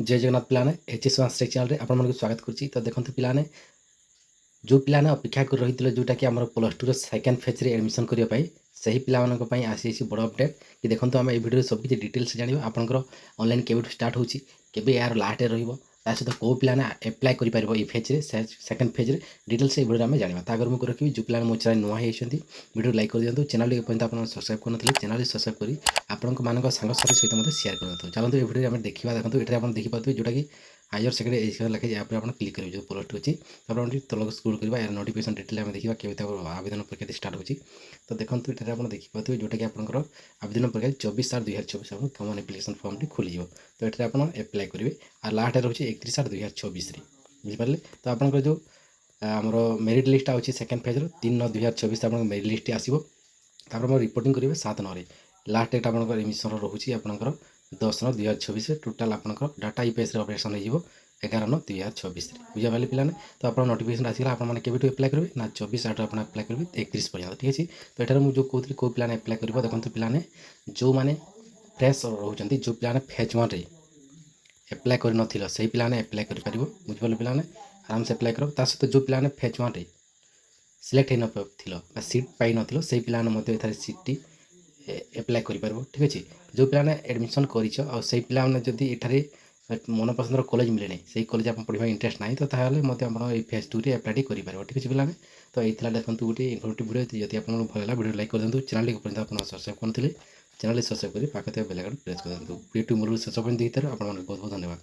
जय जगन्नाथ पिलाने HS वांस्टेक channel रे आपण मन स्वागत करछि। तो देखंतु पिलाने जो पिलाने अपेक्षा कर रही जोटा कि आम प्लस टू सेकेंड फेज रे एडमिशन करने पाई सही पिला आसी बड़ अपडेट कि देखो आम भिडियो सब किसी डिटेल्स जाना आपंकर ऑनलाइन केवे स्टार्ट हो यार लास्ट रही सहित कौ पिलाने एप्लाय कर फेज रे सेकेंड फेज रे डिटेल्स ये भिडियो जाना तागर मुझे रखी जो पिला मो चैनल नुआ होती वीडियो लाइक कर दिखाँ चैनल आप सब्सक्राइब कर चैनल सब्सक्राइब कर आपण सांगसाथी सहित मतलब शेयर कर चलते ये भिडियो देखा देखो ये आप देखिए जोटा कि हायर सेकेंडरी एजुकेशन लगे यहाँ आप क्लिक करेंगे जो प्लस टू अच्छी तलक स्क्रोल करवा यार नोटिफिकेशन डिटेल आम देखा केवे आवेदन प्रक्रिया स्टार्ट होची। तो देखो ये आप देखिए जोटा कि आपंकर आवेदन प्रक्रिया 24/7/2024 आप कमन एप्लिकेशन फॉर्म खोल तो ये आप एप्लाय करेंगे और लास्ट रोचे 31/8/2024 बुझिपारे। तो आपंकर जो आमर मेरिट लिस्ट अच्छी सेकेंड फेज 3/9/2024 आप मेरिट लिस्ट आसो तापर रिपोर्टिंग करेंगे 7/9 लास्ट डेट आप एडमिशन रोचे आपंकर 10/9/2024 टोटाल आपंकर डाटा ईपीएस ऑपरेशन हो 11/9/2024 बुझापारे पिलाने। तो आप नोटिफिकेशन आसला आपने एप्लाय करेंगे ना 24/8 आप एप्लाय करेंगे 31 पर्यटन ठीक अच्छे। तो ये मुझे कहती कौ पिलाने एप्लाय कर देखो पिलाने जो मैंने फ्रेश रोच जो पिलाने फेज 1 रे एप्लाय कर नथिल से पिलाने एप्लाय कर पार बुझिपारे पिलाने आराम से एप्लाय कर सहित जो पिलाने फेज 1 रे सिलेक्ट हो न सीट पाई नथिल से पिलाने सीट एप्लाय कर ठीक अच्छे। जो पिलाने एडमिशन करी एठारे मन पसंदर कॉलेज मिले नहीं से कॉलेज आप पढ़ा इंटरेस्ट ना तो फेज 2 रे एप्लाय कर ठीक अच्छे पिलाने। तो ये देखो गोटे इनफॉर्मेटिव वीडियो जब आपको भल लगा वीडियो लाइक कर दिखाँ चैनल को सब्सक्राइब करते चैनल सब्सक्राइब कर पाखे बेल आइकन प्रेस कर दिखाँ वीडियो मूल शेष पर्यटन देखिए बहुत बहुत धन्यवाद।